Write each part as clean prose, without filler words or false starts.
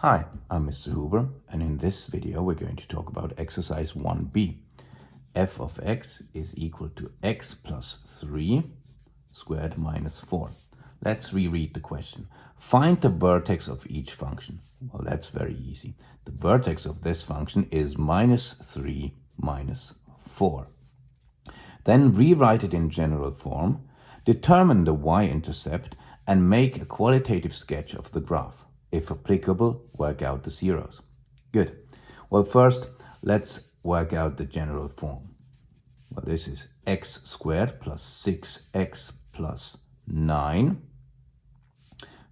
Hi, I'm Mr. Huber, and in this video we're going to talk about exercise 1b. F of x is equal to x plus 3 squared minus 4. Let's reread the question. Find the vertex of each function. Well, that's very easy. The vertex of this function is minus 3 minus 4. Then rewrite it in general form, determine the y-intercept, and make a qualitative sketch of the graph. If applicable, work out the zeros. Good. Well, first, let's work out the general form. Well, this is x squared plus 6x plus 9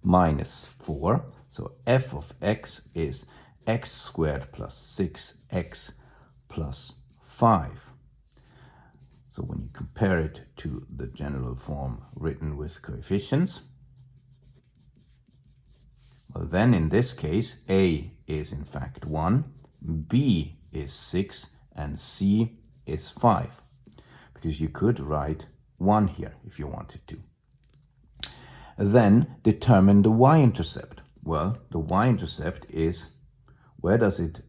minus 4. So f of x is x squared plus 6x plus 5. So when you compare it to the general form written with coefficients, well, then in this case, A is in fact 1, B is 6, and C is 5. Because you could write 1 here if you wanted to. Then determine the y-intercept. Well, the y-intercept is, where does it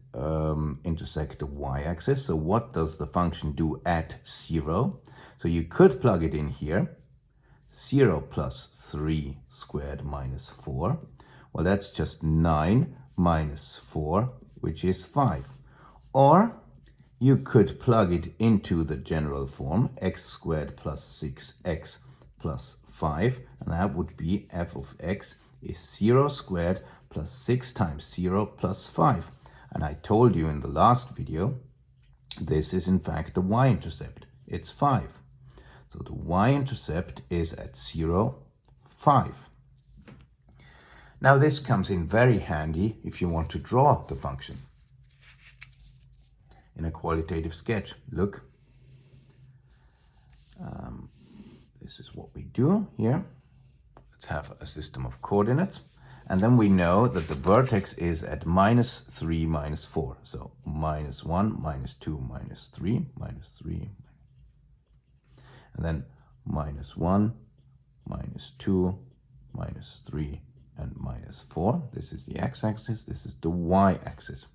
intersect the y-axis? So what does the function do at 0? So you could plug it in here. 0 plus 3 squared minus 4. Well, that's just 9 minus 4, which is 5. Or you could plug it into the general form, x squared plus 6x plus 5, and that would be f of x is 0 squared plus 6 times 0 plus 5. And I told you in the last video, this is in fact the y-intercept. It's 5. So the y-intercept is at 0, 5. Now this comes in very handy if you want to draw the function in a qualitative sketch. Look, this is what we do here. Let's have a system of coordinates. And then we know that the vertex is at minus 3, minus 4. So minus 1, minus 2, minus 3, minus 3. And then minus 1, minus 2, minus 3, and minus 4. This is the x-axis, this is the y-axis.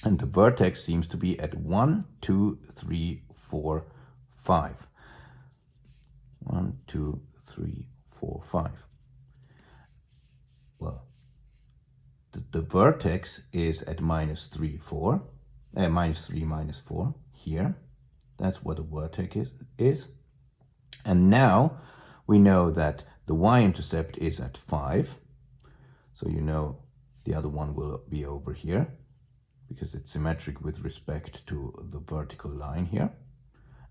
And the vertex seems to be at 1, 2, 3, 4, 5. 1, 2, 3, 4, 5. Well, the vertex is at minus 3, 4. Minus 3, minus 4 here. That's what the vertex is. And now we know that the y-intercept is at 5. So you know the other one will be over here because it's symmetric with respect to the vertical line here.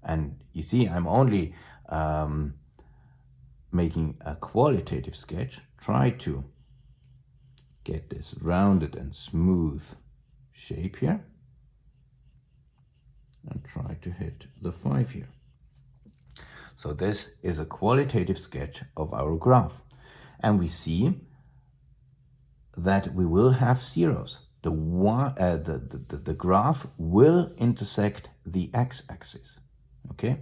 And you see, I'm only making a qualitative sketch. Try to get this rounded and smooth shape here. And try to hit the 5 here. So this is a qualitative sketch of our graph. And we see that we will have zeros. The graph will intersect the x-axis. Okay,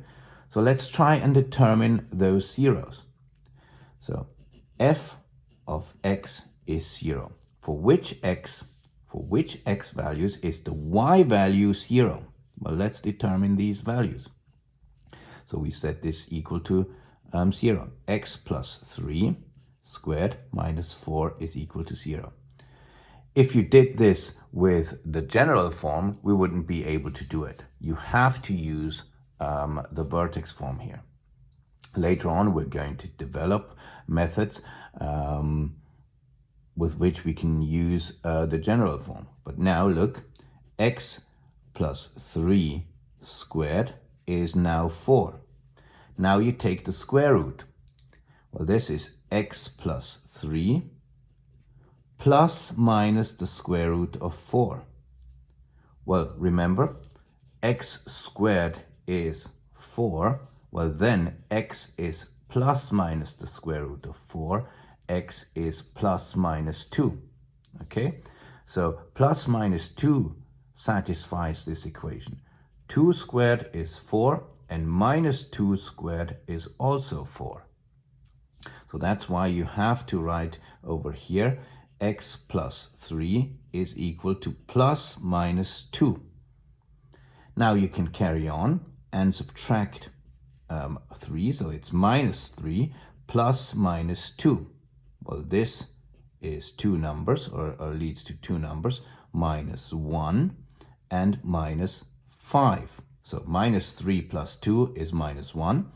so let's try and determine those zeros. So f of x is 0. For which x values is the y value 0? Well, let's determine these values. So we set this equal to 0. X plus 3 squared minus 4 is equal to 0. If you did this with the general form, we wouldn't be able to do it. You have to use the vertex form here. Later on, we're going to develop methods with which we can use the general form. But now look, x plus 3 squared is now 4. Now you take the square root. Well, this is x plus 3 plus minus the square root of 4. Well, remember, x squared is 4. Well, then x is plus minus the square root of 4. X is plus minus 2. Okay, so plus minus 2 satisfies this equation. 2 squared is 4, and minus 2 squared is also 4. So that's why you have to write over here x plus 3 is equal to plus minus 2. Now you can carry on and subtract 3, so it's minus 3 plus minus 2. Well, this is two numbers, or leads to two numbers, minus 1 and minus 5. So minus 3 plus 2 is minus 1,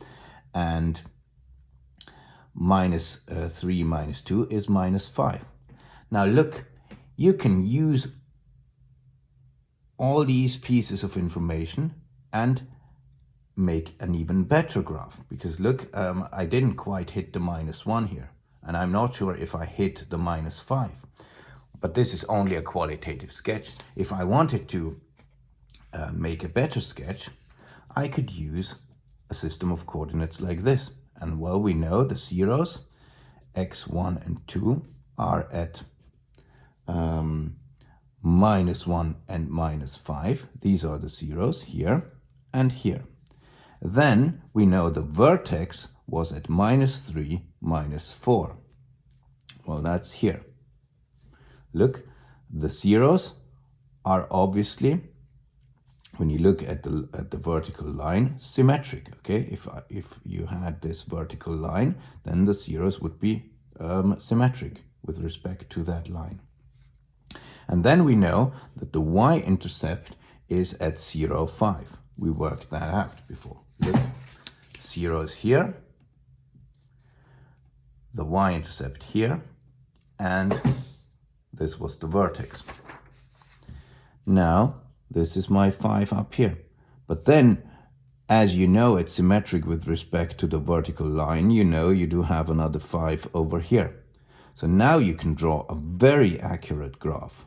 and minus 3 minus 2 is minus 5. Now look, you can use all these pieces of information and make an even better graph. Because look, I didn't quite hit the minus 1 here, and I'm not sure if I hit the minus 5. But this is only a qualitative sketch. If I wanted to make a better sketch, I could use a system of coordinates like this. And well, we know the zeros, x1 and 2, are at minus 1 and minus 5. These are the zeros here and here. Then we know the vertex was at minus 3, minus 4. Well, that's here. Look, the zeros are obviously, when you look at the vertical line, symmetric. Okay, if you had this vertical line, then the zeros would be symmetric with respect to that line. And then we know that the y-intercept is at 0, 5. We worked that out before. Look, 0 is here, the y-intercept here, and this was the vertex. Now, this is my 5 up here. But then, as you know it's symmetric with respect to the vertical line, you know you do have another 5 over here. So now you can draw a very accurate graph.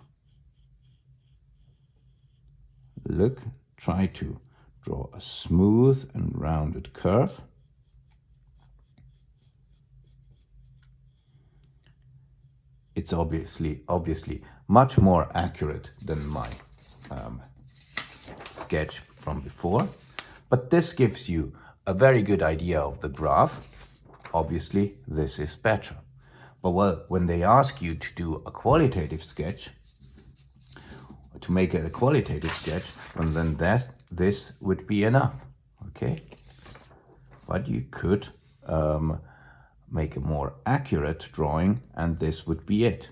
Look, try to draw a smooth and rounded curve. It's obviously much more accurate than my sketch from before, but this gives you a very good idea of the graph. Obviously, this is better. But well, when they ask you to do a qualitative sketch, to make it a qualitative sketch, and then this would be enough, okay? But you could make a more accurate drawing, and this would be it,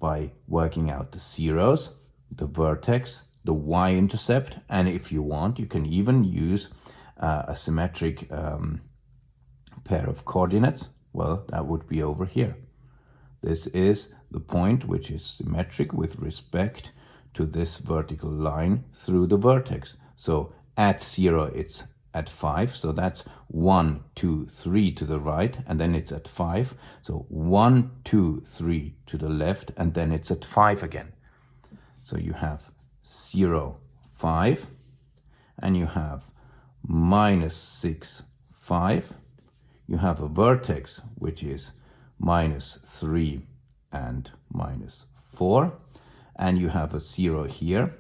by working out the zeros, the vertex, the y-intercept, and if you want, you can even use a symmetric pair of coordinates. Well, that would be over here. This is the point which is symmetric with respect to this vertical line through the vertex. So at 0, it's at 5. So that's 1, 2, 3 to the right, and then it's at 5. So 1, 2, 3 to the left, and then it's at 5 again. So you have 0, 5, and you have minus 6, 5. You have a vertex which is minus 3 and minus 4. And you have a 0 here,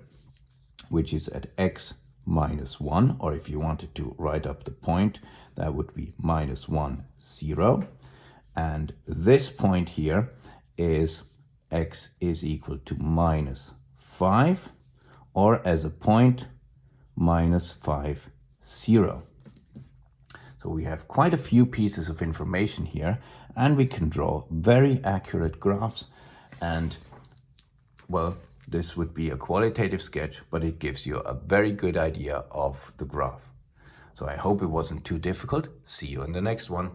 which is at x minus 1, or if you wanted to write up the point, that would be minus 1, 0. And this point here is x is equal to minus 5, or as a point, minus 5, 0. So we have quite a few pieces of information here, and we can draw very accurate graphs. And well, this would be a qualitative sketch, but it gives you a very good idea of the graph. So I hope it wasn't too difficult. See you in the next one.